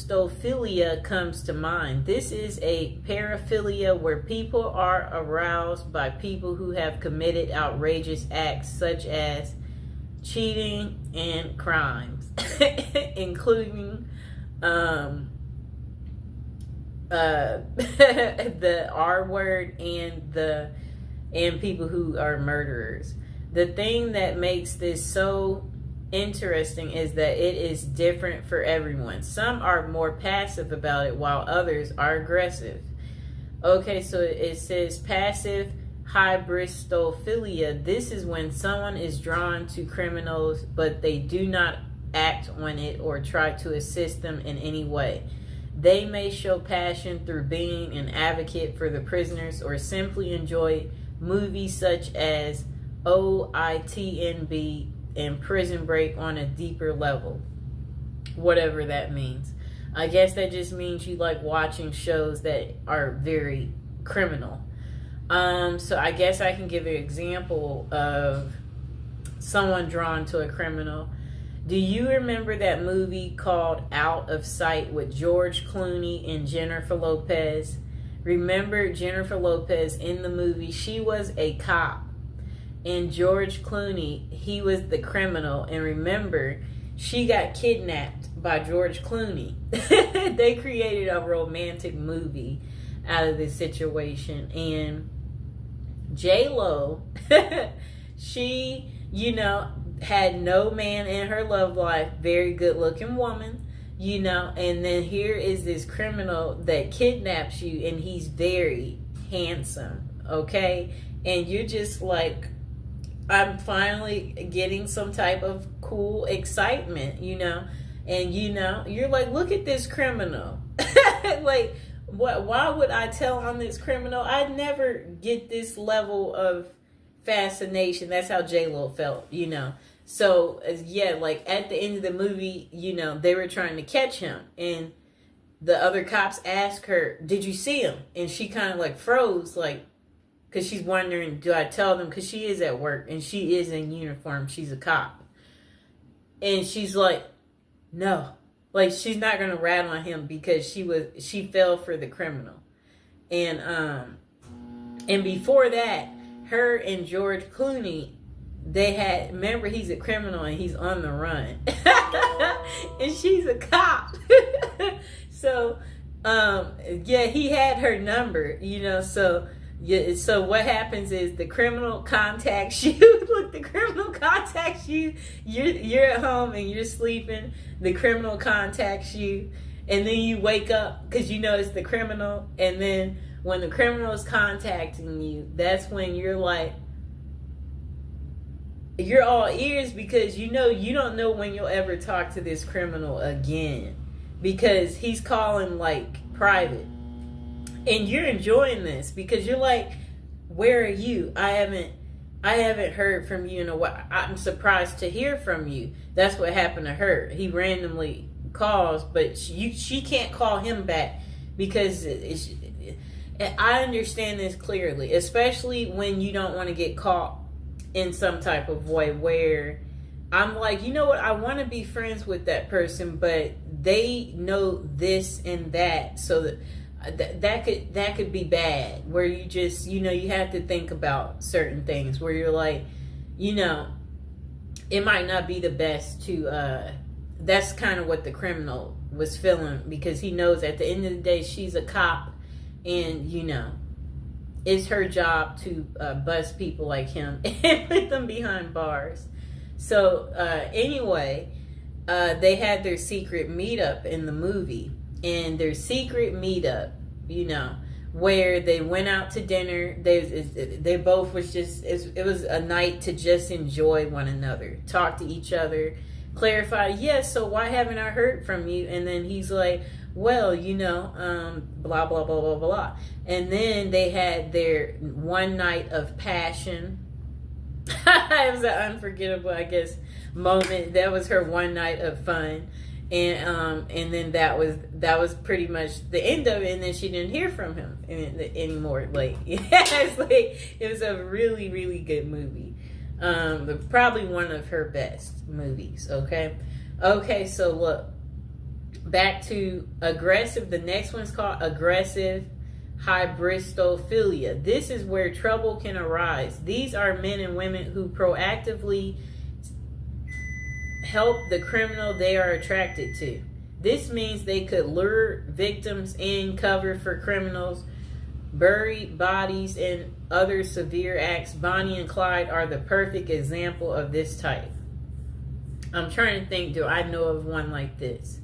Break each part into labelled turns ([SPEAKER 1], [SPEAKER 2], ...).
[SPEAKER 1] hybristophilia comes to mind. This is a paraphilia where people are aroused by people who have committed outrageous acts such as cheating and crimes, including the R word and people who are murderers. The thing that makes this so interesting is that it is different for everyone. Some are more passive about it while others are aggressive. Okay, so it says passive hybristophilia. This is when someone is drawn to criminals but they do not act on it or try to assist them in any way. They may show passion through being an advocate for the prisoners or simply enjoy movies such as OITNB and Prison Break on a deeper level. Whatever that means. I guess that just means you like watching shows that are very criminal. So I guess I can give an example of someone drawn to a criminal. Do you remember that movie called Out of Sight with George Clooney and Jennifer Lopez? Remember Jennifer Lopez in the movie? She was a cop. And George Clooney, he was the criminal. And remember, she got kidnapped by George Clooney. They created a romantic movie out of this situation. And J-Lo, she, had no man in her love life. Very good looking woman, And then here is this criminal that kidnaps you. And he's very handsome, okay? And you're just like, I'm finally getting some type of cool excitement, and you're like, look at this criminal. Like, why would I tell on this criminal? I never get this level of fascination. That's how J-Lo felt, So yeah, like at the end of the movie, they were trying to catch him, and the other cops asked her, "Did you see him?" And she kind of like froze, like, because she's wondering, do I tell them? Because she is at work and she is in uniform. She's a cop. And she's like, no. Like, she's not going to rat on him because she fell for the criminal. And before that, her and George Clooney, remember, he's a criminal and he's on the run. And she's a cop. So, he had her number, so... Yeah, so what happens is the criminal contacts you. Look, the criminal contacts you. You're at home and you're sleeping. The criminal contacts you, and then you wake up because it's the criminal. And then when the criminal is contacting you, that's when you're like, you're all ears because you don't know when you'll ever talk to this criminal again because he's calling like private. And you're enjoying this because you're like, where are you? I haven't heard from you in a while. I'm surprised to hear from you. That's what happened to her. He randomly calls, but she can't call him back because I understand this clearly, especially when you don't want to get caught in some type of way where I'm like, you know what? I want to be friends with that person, but they know this and that, so that could be bad, where you just you have to think about certain things where you're like, it might not be the best to that's kind of what the criminal was feeling because he knows at the end of the day she's a cop and it's her job to bust people like him and put them behind bars. So anyway, they had their secret meetup in the movie. And their secret meetup, where they went out to dinner. They both was just, it was a night to just enjoy one another, talk to each other, clarify, yes, so why haven't I heard from you? And then he's like, well, blah, blah, blah, blah, blah. And then they had their one night of passion. It was an unforgettable, I guess, moment. That was her one night of fun. And then that was pretty much the end of it, and then she didn't hear from him anymore. Like, it's like, it was a really, really good movie. Probably one of her best movies. Okay, so look, Back to aggressive. The next one's called aggressive hybristophilia. This is where trouble can arise. These are men and women who proactively help the criminal they are attracted to. This means they could lure victims in, cover for criminals, bury bodies, and other severe acts. Bonnie and Clyde are the perfect example of this type. I'm trying to think, do I know of one like this?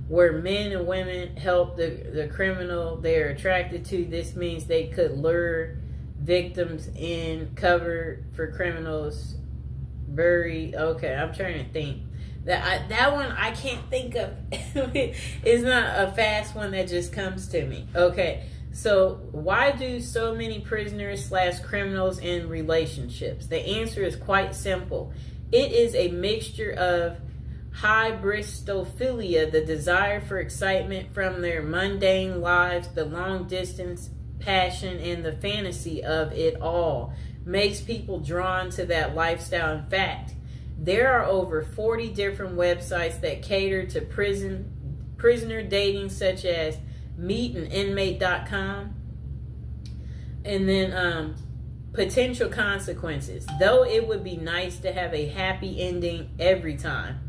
[SPEAKER 1] Where men and women help the criminal they're attracted to. This means they could lure victims in, cover for criminals, bury. Okay, I'm trying to think. That one I can't think of. It's not a fast one that just comes to me. Okay, so why do so many prisoners / criminals in relationships? The answer is quite simple. It is a mixture of hybristophilia, the desire for excitement from their mundane lives, the long distance passion, and the fantasy of it all makes people drawn to that lifestyle. In fact, there are over 40 different websites that cater to prisoner dating, such as meetaninmate.com. And then potential consequences. Though it would be nice to have a happy ending every time,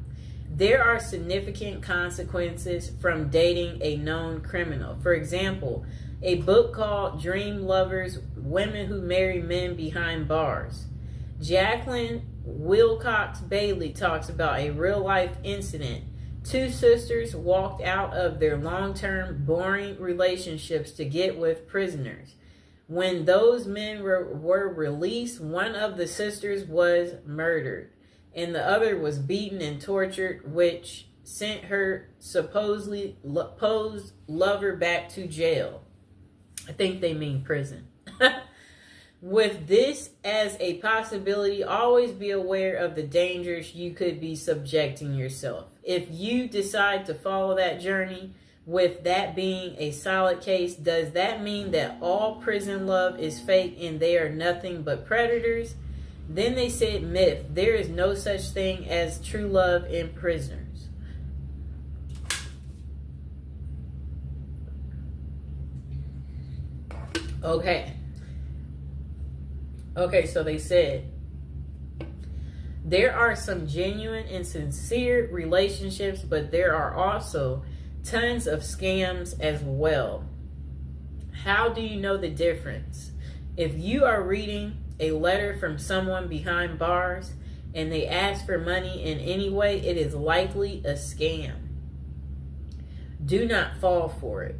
[SPEAKER 1] there are significant consequences from dating a known criminal. For example, a book called Dream Lovers: Women Who Marry Men Behind Bars. Jacqueline Wilcox Bailey talks about a real-life incident. Two sisters walked out of their long-term, boring relationships to get with prisoners. When those men were released, one of the sisters was murdered, and the other was beaten and tortured, which sent her supposedly posed lover back to jail. I think they mean prison. With this as a possibility, always be aware of the dangers you could be subjecting yourself. If you decide to follow that journey, with that being a solid case, does that mean that all prison love is fake and they are nothing but predators? Then they said myth. There is no such thing as true love in prisoners. Okay, so they said there are some genuine and sincere relationships, but there are also tons of scams as well. How do you know the difference? If you are reading a letter from someone behind bars and they ask for money in any way, it is likely a scam. Do not fall for it.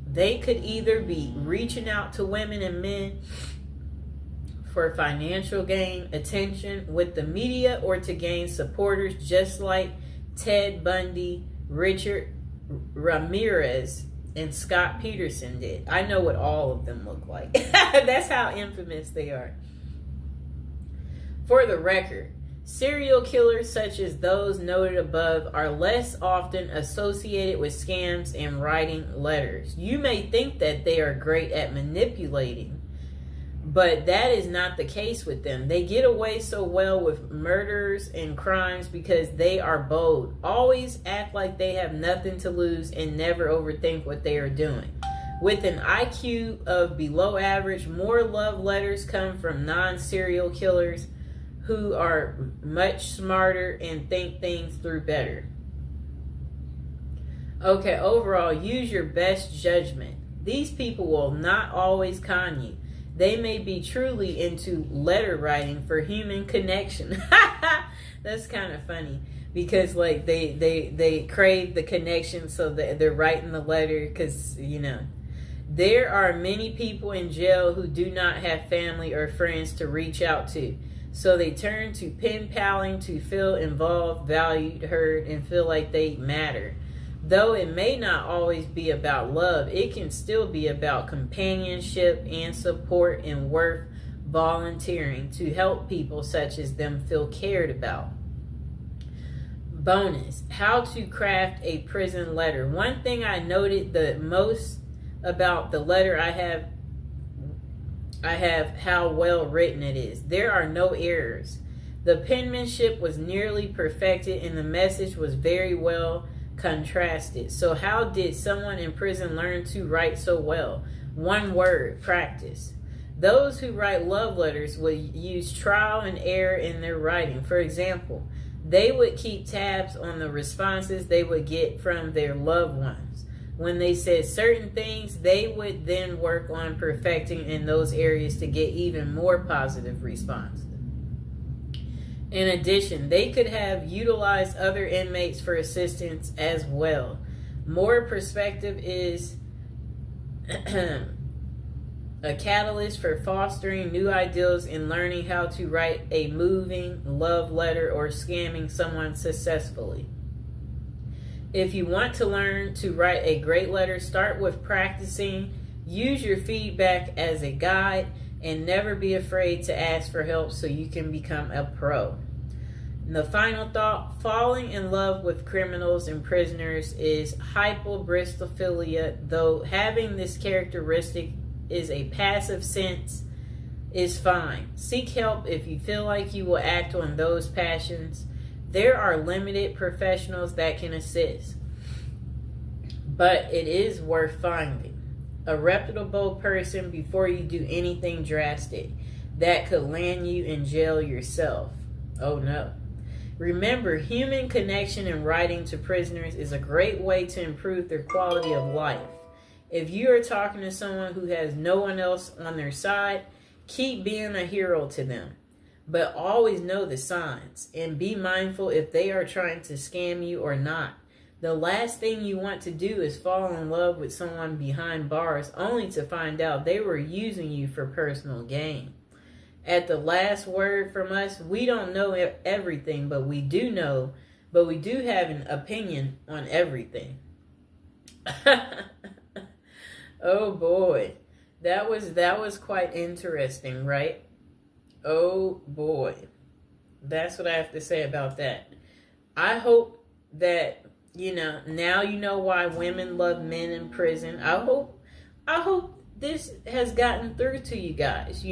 [SPEAKER 1] They could either be reaching out to women and men for financial gain, attention with the media, or to gain supporters, just like Ted Bundy, Richard Ramirez, and Scott Peterson did. I know what all of them look like. That's how infamous they are. For the record, serial killers such as those noted above are less often associated with scams and writing letters. You may think that they are great at manipulating, but that is not the case with them. They get away so well with murders and crimes because they are bold, always act like they have nothing to lose, and never overthink what they are doing. With an IQ of below average, more love letters come from non-serial killers who are much smarter and think things through better. Okay, overall, use your best judgment. These people will not always con you. They may be truly into letter writing for human connection. That's kind of funny because like they crave the connection, so they're writing the letter because, you know, there are many people in jail who do not have family or friends to reach out to. So they turn to pen paling to feel involved, valued, heard, and feel like they matter. Though it may not always be about love, it can still be about companionship and support, and worth volunteering to help people such as them feel cared about. Bonus: how to craft a prison letter. One thing I noted the most about the letter I have how well written it is. There are no errors. The penmanship was nearly perfected and the message was very well contrasted. So how did someone in prison learn to write so well? One word: practice. Those who write love letters would use trial and error in their writing. For example, they would keep tabs on the responses they would get from their loved ones. When they said certain things, they would then work on perfecting in those areas to get even more positive responses. In addition, they could have utilized other inmates for assistance as well. More perspective is a catalyst for fostering new ideals and learning how to write a moving love letter or scamming someone successfully. If you want to learn to write a great letter, start with practicing. Use your feedback as a guide and never be afraid to ask for help so you can become a pro. And the final thought: falling in love with criminals and prisoners is hyperbristophilia. Though having this characteristic is a passive sense, is fine. Seek help if you feel like you will act on those passions. There are limited professionals that can assist, but it is worth finding a reputable person before you do anything drastic that could land you in jail yourself. Oh no. Remember, human connection and writing to prisoners is a great way to improve their quality of life. If you are talking to someone who has no one else on their side, keep being a hero to them. But always know the signs and be mindful if they are trying to scam you or not. The last thing you want to do is fall in love with someone behind bars only to find out they were using you for personal gain. At the last word from us, we don't know everything, but we do have an opinion on everything. Oh boy. That was quite interesting, right? Oh boy. That's what I have to say about that. I hope that, now you know why women love men in prison. I hope this has gotten through to you guys.